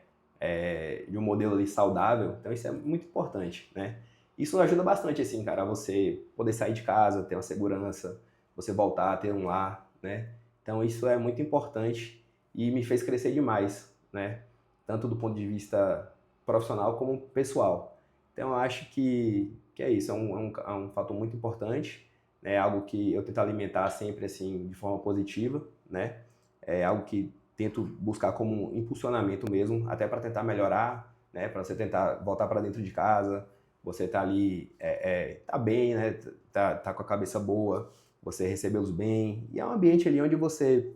De um modelo ali saudável, então isso é muito importante, né? Isso ajuda bastante, assim, cara, a você poder sair de casa, ter uma segurança, você voltar a ter um lar, né? Então isso é muito importante e me fez crescer demais, né? Tanto do ponto de vista profissional como pessoal. Então eu acho que é isso, é um fator muito importante, né? Algo que eu tento alimentar sempre, assim, de forma positiva, né? É algo que tento buscar como impulsionamento mesmo, até para tentar melhorar, né? Para você tentar voltar para dentro de casa, você tá ali, tá bem, né? Tá com a cabeça boa, você recebê-los bem, e é um ambiente ali onde você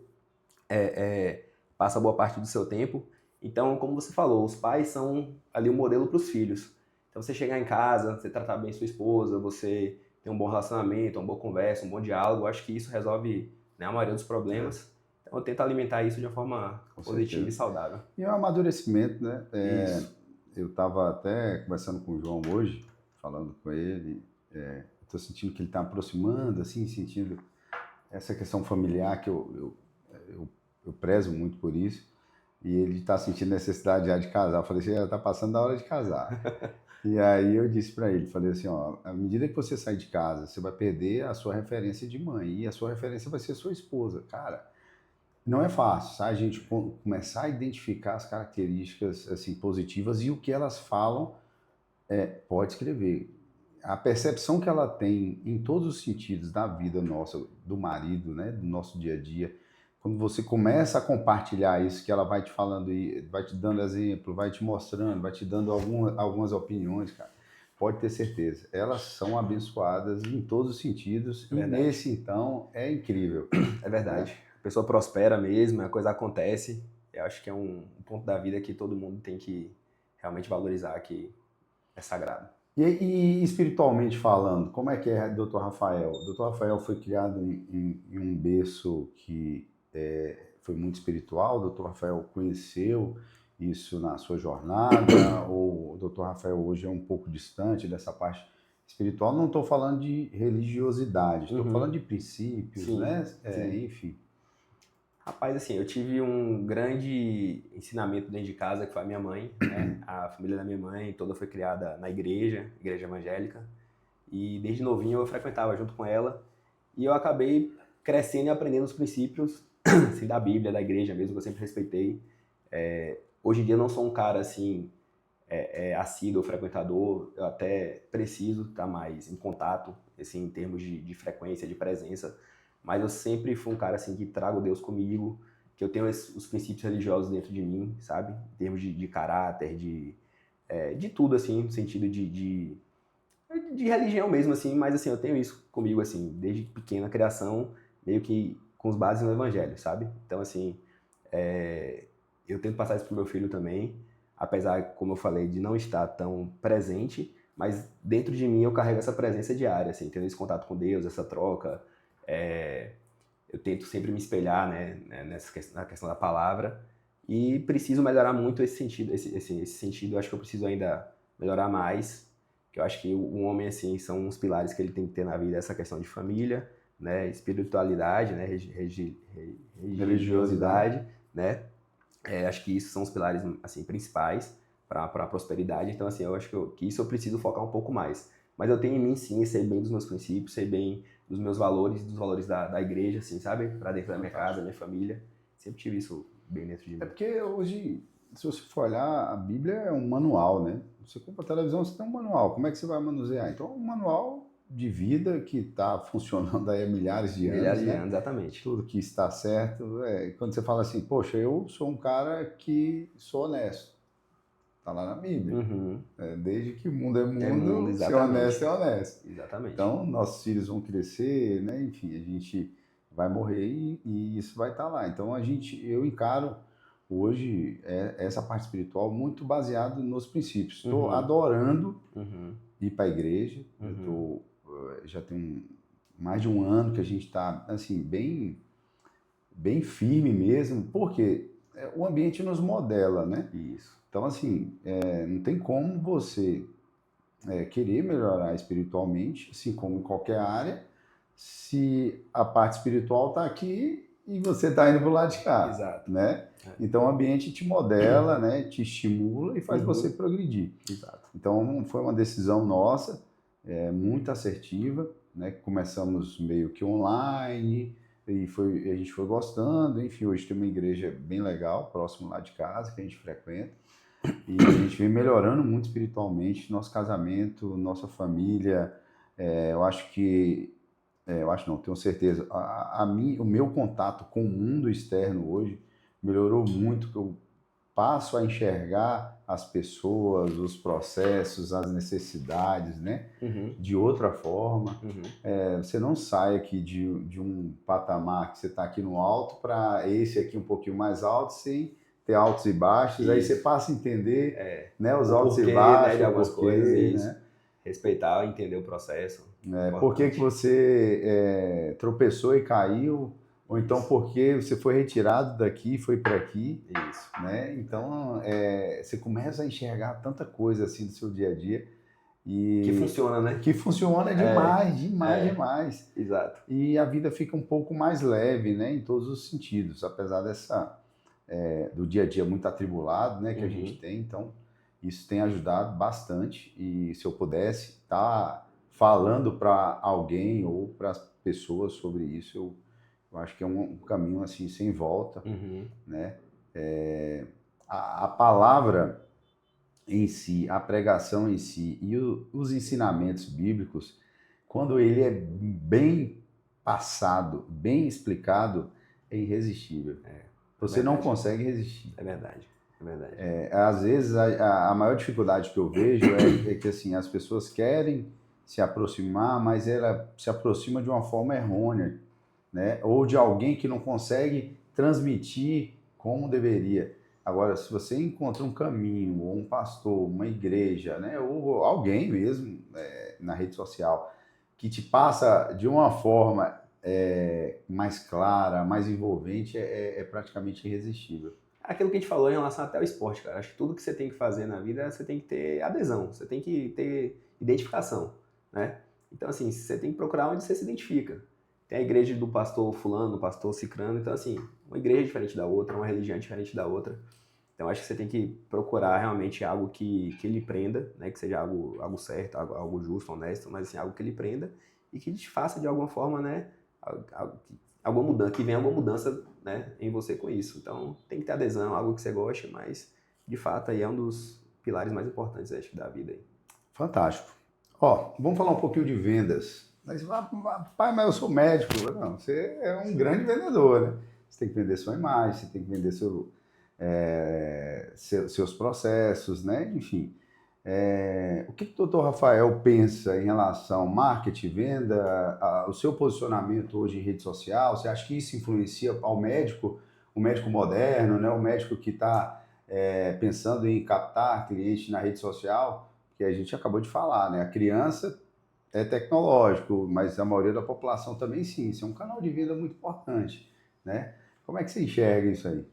passa boa parte do seu tempo. Então, como você falou, os pais são ali um modelo para os filhos. Então, você chegar em casa, você tratar bem sua esposa, você ter um bom relacionamento, uma boa conversa, um bom diálogo, eu acho que isso resolve, né, a maioria dos problemas. Então, eu tento alimentar isso de uma forma positiva e saudável. E é um amadurecimento, né? Isso. Eu estava até conversando com o João hoje, falando com ele, estou sentindo que ele está aproximando, assim, sentindo essa questão familiar que eu prezo muito por isso, e ele está sentindo necessidade já de casar. Eu falei assim, está passando da hora de casar. E aí eu disse para ele, falei assim, ó, à medida que você sair de casa, você vai perder a sua referência de mãe, e a sua referência vai ser sua esposa. Cara, não é fácil, tá? A gente começar a identificar as características assim, positivas e o que elas falam, pode escrever. A percepção que ela tem em todos os sentidos da vida nossa, do marido, né, do nosso dia a dia, quando você começa a compartilhar isso, que ela vai te falando, vai te dando exemplo, vai te mostrando, vai te dando algumas opiniões, cara, pode ter certeza. Elas são abençoadas em todos os sentidos, e nesse, então, é incrível. É verdade. A pessoa prospera mesmo, a coisa acontece. Eu acho que é um ponto da vida que todo mundo tem que realmente valorizar, que é sagrado. E espiritualmente falando, como é que é Dr. Rafael? O Dr. Rafael foi criado em um berço que foi muito espiritual. O Dr. Rafael conheceu isso na sua jornada? Ou o Dr. Rafael hoje é um pouco distante dessa parte espiritual? Não estou falando de religiosidade, estou falando de princípios, Sim, né? sim. Enfim. Rapaz, assim, eu tive um grande ensinamento dentro de casa, que foi a minha mãe, né? A família da minha mãe toda foi criada na igreja evangélica. E desde novinho eu frequentava junto com ela. E eu acabei crescendo e aprendendo os princípios assim, da Bíblia, da igreja mesmo, que eu sempre respeitei. Hoje em dia eu não sou um cara, assim, assíduo, frequentador. Eu até preciso estar mais em contato, assim, em termos de frequência, de presença. Mas eu sempre fui um cara, assim, que trago Deus comigo, que eu tenho os princípios religiosos dentro de mim, sabe? Em termos de caráter, de tudo, assim, no sentido de religião mesmo, assim. Mas, assim, eu tenho isso comigo, assim, desde pequena criação, meio que com os bases no evangelho, sabe? Então, assim, eu tento passar isso pro meu filho também, apesar, como eu falei, de não estar tão presente, mas dentro de mim eu carrego essa presença diária, assim, tendo esse contato com Deus, essa troca. Eu tento sempre me espelhar, né, na questão da palavra, e preciso melhorar muito esse sentido. Esse sentido eu acho que eu preciso ainda melhorar mais, que eu acho que um homem, assim, são uns pilares que ele tem que ter na vida, essa questão de família, né, espiritualidade, né, religiosidade, né. Acho que isso são os pilares, assim, principais para a prosperidade. Então, assim, eu acho que isso eu preciso focar um pouco mais. Mas eu tenho em mim, sim, sei bem dos meus princípios, sei bem dos meus valores, dos valores da igreja, assim, sabe? Para dentro da minha casa, da minha família. Sempre tive isso bem dentro de mim. É porque hoje, se você for olhar, a Bíblia é um manual, né? Você compra a televisão, você tem um manual. Como é que você vai manusear? Então, é um manual de vida que está funcionando aí há milhares de anos, Milhares de né? anos, exatamente. Tudo que está certo. Quando você fala assim, poxa, eu sou um cara que sou honesto. Tá lá na Bíblia. Uhum. Desde que o mundo é mundo, ser exatamente. honesto é honesto. Exatamente. Então, nossos filhos vão crescer, né? Enfim, a gente vai morrer e isso vai estar lá. Então, eu encaro hoje essa parte espiritual muito baseado nos princípios. Estou adorando ir para a igreja. Já tem mais de um ano que a gente está assim bem firme mesmo, porque o ambiente nos modela, né? Isso. Então, assim, não tem como você querer melhorar espiritualmente, assim como em qualquer área, se a parte espiritual está aqui e você está indo para o lado de cá. Exato. Né? Então, o ambiente te modela, né? Te estimula e faz você progredir. Exato. Então, foi uma decisão nossa, muito assertiva, né? Começamos meio que online e a gente foi gostando. Enfim, hoje tem uma igreja bem legal, próximo lá de casa, que a gente frequenta. E a gente vem melhorando muito espiritualmente, nosso casamento, nossa família. Eu acho que, eu acho não, tenho certeza, o meu contato com o mundo externo hoje melhorou muito, que eu passo a enxergar as pessoas, os processos, as necessidades, né? De outra forma. Você não sai aqui de um patamar que você está aqui no alto para esse aqui um pouquinho mais alto, sem ter altos e baixos. Isso. Aí você passa a entender né, os altos porquê, e baixos, né, de algumas coisas, né? Respeitar, entender o processo. Por que você tropeçou e caiu? Ou então porque você foi retirado daqui e foi para aqui. Isso. Né? Então, você começa a enxergar tanta coisa assim do seu dia a dia. Que funciona, né? Que funciona demais. Exato. E a vida fica um pouco mais leve, né? Em todos os sentidos. Apesar do dia a dia muito atribulado, né? Que a gente tem. Então, isso tem ajudado bastante. E se eu pudesse estar falando para alguém ou para as pessoas sobre isso, eu acho que é um caminho assim sem volta, né? A palavra em si, a pregação em si e os ensinamentos bíblicos, quando ele é bem passado, bem explicado, é irresistível. Você não consegue resistir. É verdade. Às vezes a maior dificuldade que eu vejo é que assim, as pessoas querem se aproximar, mas ela se aproxima de uma forma errônea, né? Ou de alguém que não consegue transmitir como deveria. Agora, se você encontra um caminho, ou um pastor, uma igreja, né? Ou alguém mesmo na rede social, que te passa de uma forma mais clara, mais envolvente, é praticamente irresistível. Aquilo que a gente falou em relação até ao esporte, cara. Acho que tudo que você tem que fazer na vida, você tem que ter adesão, você tem que ter identificação, né? Então, assim, você tem que procurar onde você se identifica. Tem a igreja do pastor fulano, do pastor cicrano, então, assim, uma igreja diferente da outra, uma religião diferente da outra. Então, acho que você tem que procurar realmente algo que lhe prenda, né? Que seja algo certo, algo justo, honesto, mas, assim, algo que lhe prenda e que te faça, de alguma forma, né? Alguma mudança, que venha alguma mudança, né, em você com isso. Então, tem que ter adesão, algo que você goste, mas, de fato, aí é um dos pilares mais importantes, acho, da vida. Aí. Fantástico. Vamos falar um pouquinho de vendas. Mas, pai, mas eu sou médico. Não, você é um grande vendedor, né? Você tem que vender sua imagem, você tem que vender seus processos, né? Enfim. O que o Dr. Rafael pensa em relação ao marketing, venda, o seu posicionamento hoje em rede social? Você acha que isso influencia ao médico, o médico moderno, né? O médico que está pensando em captar cliente na rede social? Que a gente acabou de falar, né? A criança é tecnológico, mas a maioria da população também sim. Isso é um canal de venda muito importante, né? Como é que você enxerga isso aí?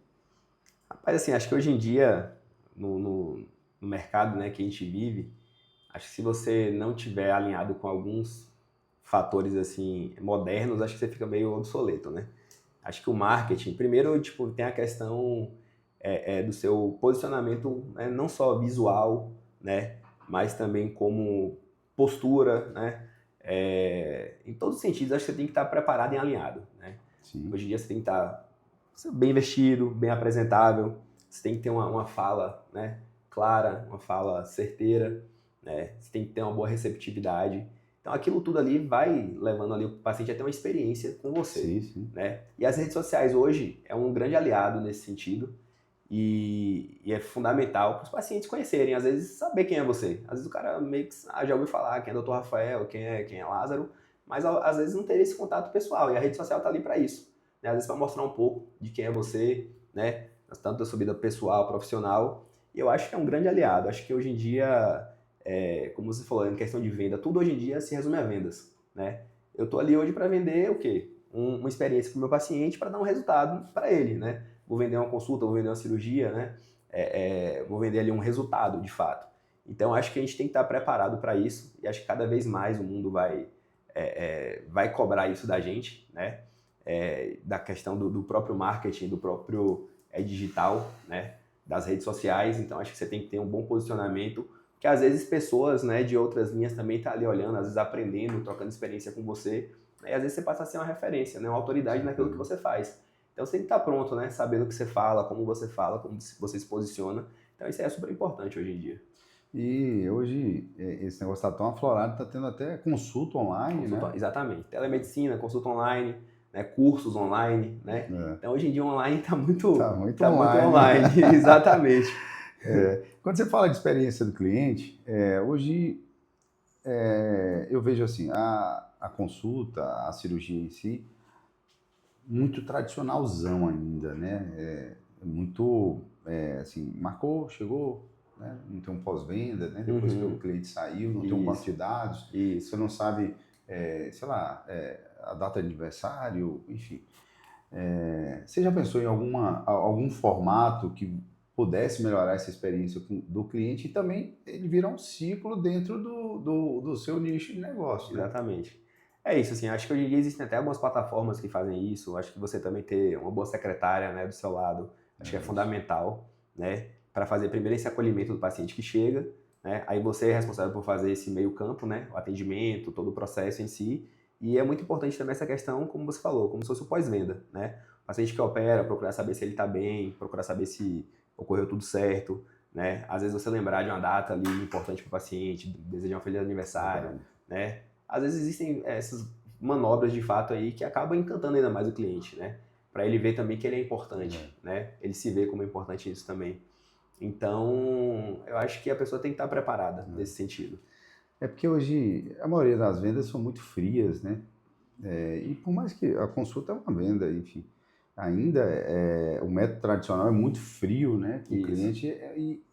Rapaz, assim, acho que hoje em dia, no mercado, né, que a gente vive, acho que se você não tiver alinhado com alguns fatores assim modernos, acho que você fica meio obsoleto, né? Acho que o marketing, primeiro, tipo, tem a questão do seu posicionamento, né, não só visual, né, mas também como postura, né? Em todos os sentidos, acho que você tem que estar preparado e alinhado, né? Sim. Hoje em dia você tem que estar bem vestido, bem apresentável, você tem que ter uma fala, né, clara, uma fala certeira, né? Você tem que ter uma boa receptividade. Então aquilo tudo ali vai levando ali o paciente a ter uma experiência com você, sim. né? E as redes sociais hoje é um grande aliado nesse sentido E é fundamental para os pacientes conhecerem, às vezes saber quem é você. Às vezes o cara meio que já ouviu falar quem é Dr. Rafael, quem é Lázaro, mas às vezes não teve esse contato pessoal, e a rede social está ali para isso, né? Às vezes para mostrar um pouco de quem é você, né? Tanto da sua vida pessoal, profissional, e eu acho que é um grande aliado. Acho que hoje em dia, como você falou, em questão de venda, tudo hoje em dia se resume a vendas, né? Eu estou ali hoje para vender o quê? Uma experiência para o meu paciente para dar um resultado para ele, né? Vou vender uma consulta, vou vender uma cirurgia, né? Vou vender ali um resultado, de fato. Então, acho que a gente tem que estar preparado para isso, e acho que cada vez mais o mundo vai cobrar isso da gente, né? Da questão do próprio marketing, do próprio digital, né? Das redes sociais. Então, acho que você tem que ter um bom posicionamento, que às vezes pessoas, né, de outras linhas também estão ali olhando, às vezes aprendendo, trocando experiência com você, né? E às vezes você passa a ser uma referência, né? Uma autoridade naquilo que você faz. Então você tem que estar pronto, né? Sabendo o que você fala, como você se posiciona. Então isso é super importante hoje em dia. E hoje esse negócio está tão aflorado, está tendo até consulta online, né? Exatamente. Telemedicina, consulta online, né? Cursos online, né? Então hoje em dia online está muito online. Exatamente. Quando você fala de experiência do cliente, hoje eu vejo assim, a consulta, a cirurgia em si, muito tradicionalzão ainda, né? Muito, assim, marcou, chegou, né? Não tem um pós-venda, né? Depois que o cliente saiu, não tem um banco de dados, você não sabe, sei lá, a data de aniversário, enfim. Você já pensou em algum formato que pudesse melhorar essa experiência do cliente e também ele virar um ciclo dentro do seu nicho de negócio, né? Exatamente. É isso, assim, acho que hoje em dia existem até algumas plataformas que fazem isso. Acho que você também ter uma boa secretária, né, do seu lado, acho que é fundamental, né, para fazer primeiro esse acolhimento do paciente que chega, né, aí você é responsável por fazer esse meio campo, né, o atendimento, todo o processo em si, e é muito importante também essa questão, como você falou, como se fosse o pós-venda, né, o paciente que opera, procurar saber se ele está bem, procurar saber se ocorreu tudo certo, né, às vezes você lembrar de uma data ali importante para o paciente, desejar um feliz aniversário, né, às vezes existem essas manobras de fato aí que acabam encantando ainda mais o cliente, né? Para ele ver também que ele é importante, né? Ele se vê como importante isso também. Então, eu acho que a pessoa tem que estar preparada nesse sentido. É porque hoje a maioria das vendas são muito frias, né? E por mais que a consulta é uma venda, enfim, ainda o método tradicional é muito frio, né? Com o cliente,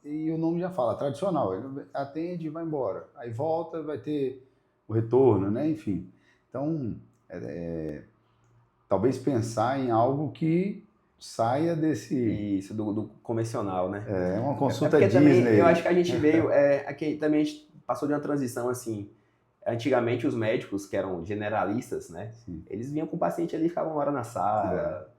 e o nome já fala, tradicional. Ele atende e vai embora. Aí volta, vai ter o retorno, né? Enfim. Então, talvez pensar em algo que saia desse... Isso, do convencional, né? É uma consulta porque Disney. Também, eu acho que a gente veio... aqui também a gente passou de uma transição, assim... Antigamente, os médicos, que eram generalistas, né? Sim. Eles vinham com o paciente ali, ficavam uma hora na sala...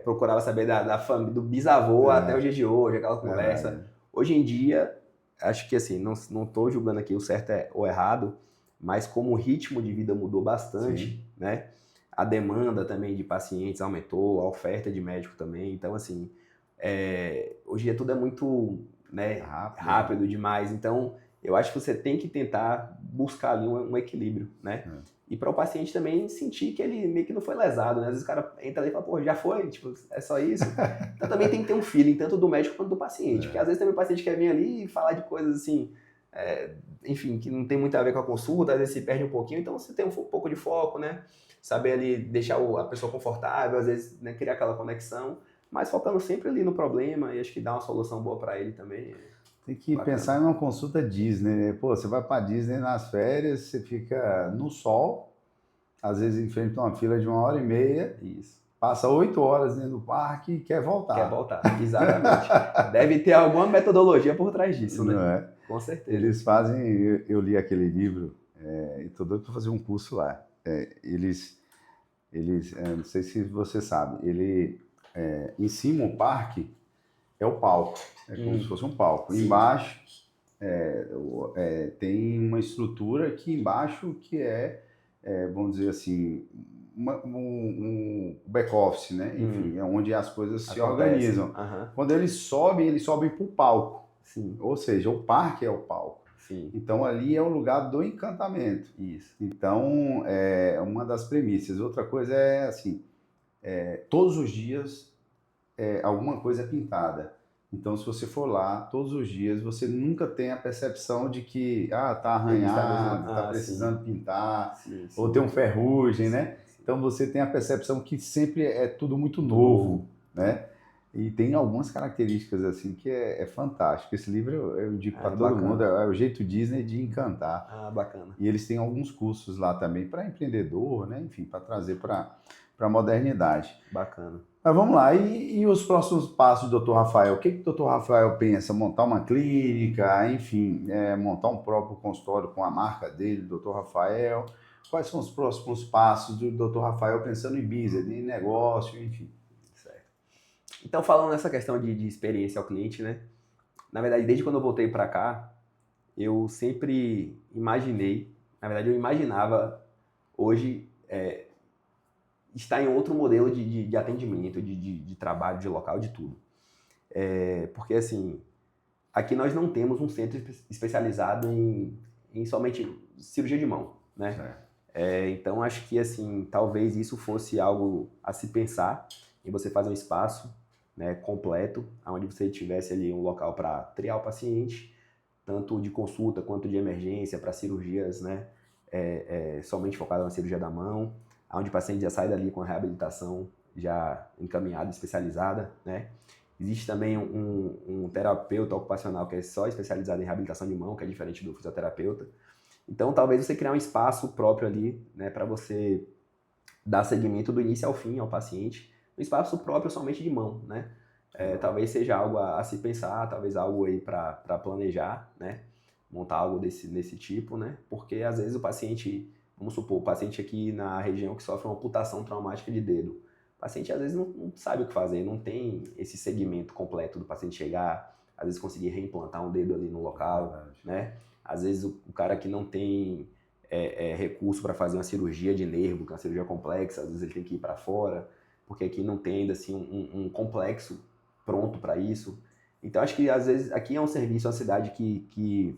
procurava saber da família, do bisavô até o dia de hoje, aquela conversa. Hoje em dia, acho que assim, não estou julgando aqui o certo ou errado, mas como o ritmo de vida mudou bastante, né? A demanda também de pacientes aumentou, a oferta de médico também. Então, assim, hoje em dia tudo é muito, né, rápido demais. Então, eu acho que você tem que tentar buscar ali um equilíbrio, né? E para o paciente também sentir que ele meio que não foi lesado, né? Às vezes o cara entra ali e fala, pô, já foi? Tipo, é só isso? Então também tem que ter um feeling, tanto do médico quanto do paciente. Porque às vezes também o paciente quer vir ali e falar de coisas assim, enfim, que não tem muito a ver com a consulta, às vezes se perde um pouquinho. Então você tem um pouco de foco, né? Saber ali deixar a pessoa confortável, às vezes, né, criar aquela conexão, mas focando sempre ali no problema e acho que dá uma solução boa para ele também. Tem que pensar em uma consulta Disney, né? Pô, você vai para Disney nas férias, você fica no sol, às vezes enfrenta uma fila de 1h30, passa 8 horas dentro do parque e quer voltar. Quer voltar, exatamente. Deve ter alguma metodologia por trás disso, né? Não é? Com certeza. Eles fazem, eu li aquele livro, e tô doido para fazer um curso lá. Eles não sei se você sabe, em cima o parque é o palco, é como se fosse um palco. Sim. Embaixo tem uma estrutura aqui embaixo que vamos dizer assim, um back-office, né? Enfim, é onde as coisas se organizam. Uhum. Quando eles sobem para o palco. Sim. Ou seja, o parque é o palco. Sim. Então, ali é o lugar do encantamento. Isso. Então, uma das premissas. Outra coisa é, assim, todos os dias alguma coisa é pintada. Então, se você for lá todos os dias, você nunca tem a percepção de que tá Ele está arranhado, mesmo. está Ah, sim. precisando pintar, Sim, ou tem sim. um ferrugem, Sim, né? sim. Então, você tem a percepção que sempre é tudo muito Tudo novo, novo. né? E tem algumas características assim que é fantástico. Esse livro eu digo para Ah, todo mundo, bacana. é o jeito Disney de encantar. Ah, bacana. E eles têm alguns cursos lá também para empreendedor, né? Enfim, para trazer para a modernidade. Bacana. Mas vamos lá, e os próximos passos do Dr. Rafael? O que o Dr. Rafael pensa? Montar uma clínica, enfim, montar um próprio consultório com a marca dele, Dr. Rafael? Quais são os próximos passos do Dr. Rafael pensando em business, em negócio, enfim? Certo. Então, falando nessa questão de experiência ao cliente, né? Na verdade, desde quando eu voltei para cá, eu sempre imaginei, na verdade, eu imaginava hoje estar em outro modelo de atendimento, de trabalho, de local, de tudo. Porque, assim, aqui nós não temos um centro especializado em somente cirurgia de mão, né? Certo. Então, acho que, assim, talvez isso fosse algo a se pensar, em você fazer um espaço, né, completo, onde você tivesse ali um local para triar o paciente, tanto de consulta quanto de emergência, para cirurgias, né, somente focada na cirurgia da mão, onde o paciente já sai dali com a reabilitação já encaminhada, especializada, né. Existe também um terapeuta ocupacional que é só especializado em reabilitação de mão, que é diferente do fisioterapeuta. Então, talvez você criar um espaço próprio ali, né, para você dar seguimento do início ao fim ao paciente, um espaço próprio somente de mão, né? Talvez seja algo a se pensar, talvez algo aí para planejar, né? Montar algo desse tipo, né? Porque às vezes o paciente, vamos supor, o paciente aqui na região que sofre uma amputação traumática de dedo, o paciente às vezes não sabe o que fazer, não tem esse segmento completo do paciente chegar, às vezes conseguir reimplantar um dedo ali no local, né? Às vezes o cara que não tem recurso para fazer uma cirurgia de nervo, que é uma cirurgia complexa, às vezes ele tem que ir para fora, porque aqui não tem ainda assim um complexo pronto para isso. Então acho que às vezes aqui é um serviço, uma cidade que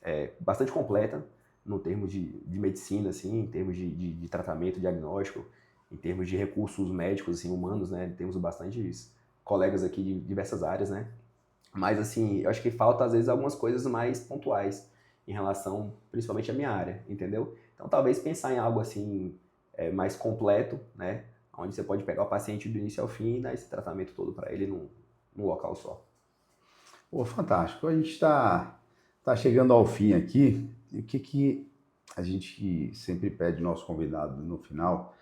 é bastante completa no termos de medicina, assim, em termos de tratamento, diagnóstico, em termos de recursos médicos, assim, humanos, né? Temos bastantes colegas aqui de diversas áreas, né? Mas, assim, eu acho que falta, às vezes, algumas coisas mais pontuais em relação, principalmente, à minha área, entendeu? Então, talvez pensar em algo, assim, mais completo, né? Onde você pode pegar o paciente do início ao fim e dar esse tratamento todo para ele num local só. Pô, fantástico. A gente tá chegando ao fim aqui. E o que a gente sempre pede ao nosso convidado no final?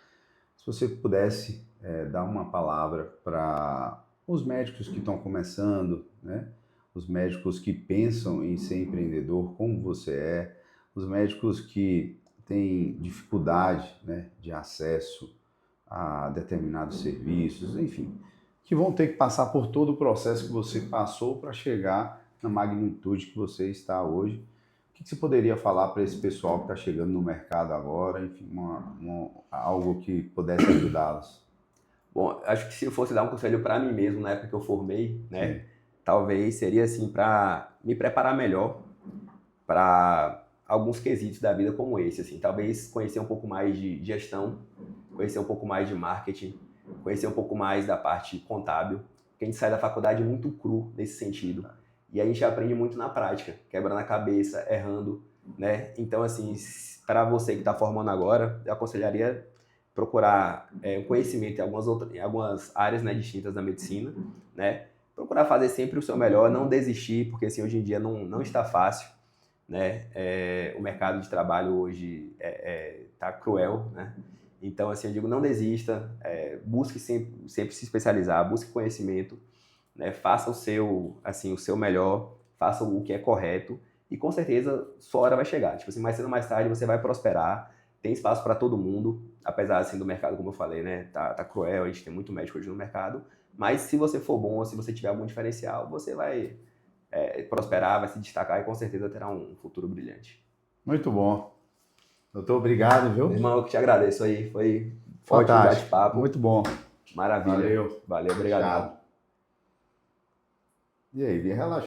Se você pudesse dar uma palavra para os médicos que estão começando, né? Os médicos que pensam em ser empreendedor, como você os médicos que têm dificuldade, né, de acesso a determinados serviços, enfim, que vão ter que passar por todo o processo que você passou para chegar na magnitude que você está hoje. O que você poderia falar para esse pessoal que está chegando no mercado agora, enfim, algo que pudesse ajudá-los? Bom, acho que se eu fosse dar um conselho para mim mesmo na época que eu formei, Sim. né? Talvez seria, assim, para me preparar melhor para alguns quesitos da vida como esse, assim. Talvez conhecer um pouco mais de gestão, conhecer um pouco mais de marketing, conhecer um pouco mais da parte contábil, porque a gente sai da faculdade muito cru nesse sentido. E a gente aprende muito na prática, quebrando a cabeça, errando, né? Então, assim, para você que está formando agora, eu aconselharia procurar um conhecimento em algumas áreas, né, distintas da medicina, né? Procurar fazer sempre o seu melhor, não desistir, porque assim, hoje em dia não está fácil, né? O mercado de trabalho hoje tá cruel, né? Então, assim, eu digo, não desista, busque sempre se especializar, busque conhecimento, né? Faça o seu melhor, faça o que é correto e com certeza sua hora vai chegar. Tipo assim, mais cedo ou mais tarde você vai prosperar, tem espaço para todo mundo, apesar assim do mercado, como eu falei, né? Tá cruel, a gente tem muito médico hoje no mercado, mas se você for bom, se você tiver algum diferencial, você vai prosperar, vai se destacar e com certeza terá um futuro brilhante. Muito bom. Doutor, obrigado, Meu viu? irmão, eu que te agradeço aí, foi ótimo Fantástico. bate-papo, Muito bom. maravilha. Valeu. Valeu, obrigadão. Fechado. E aí, relaxa.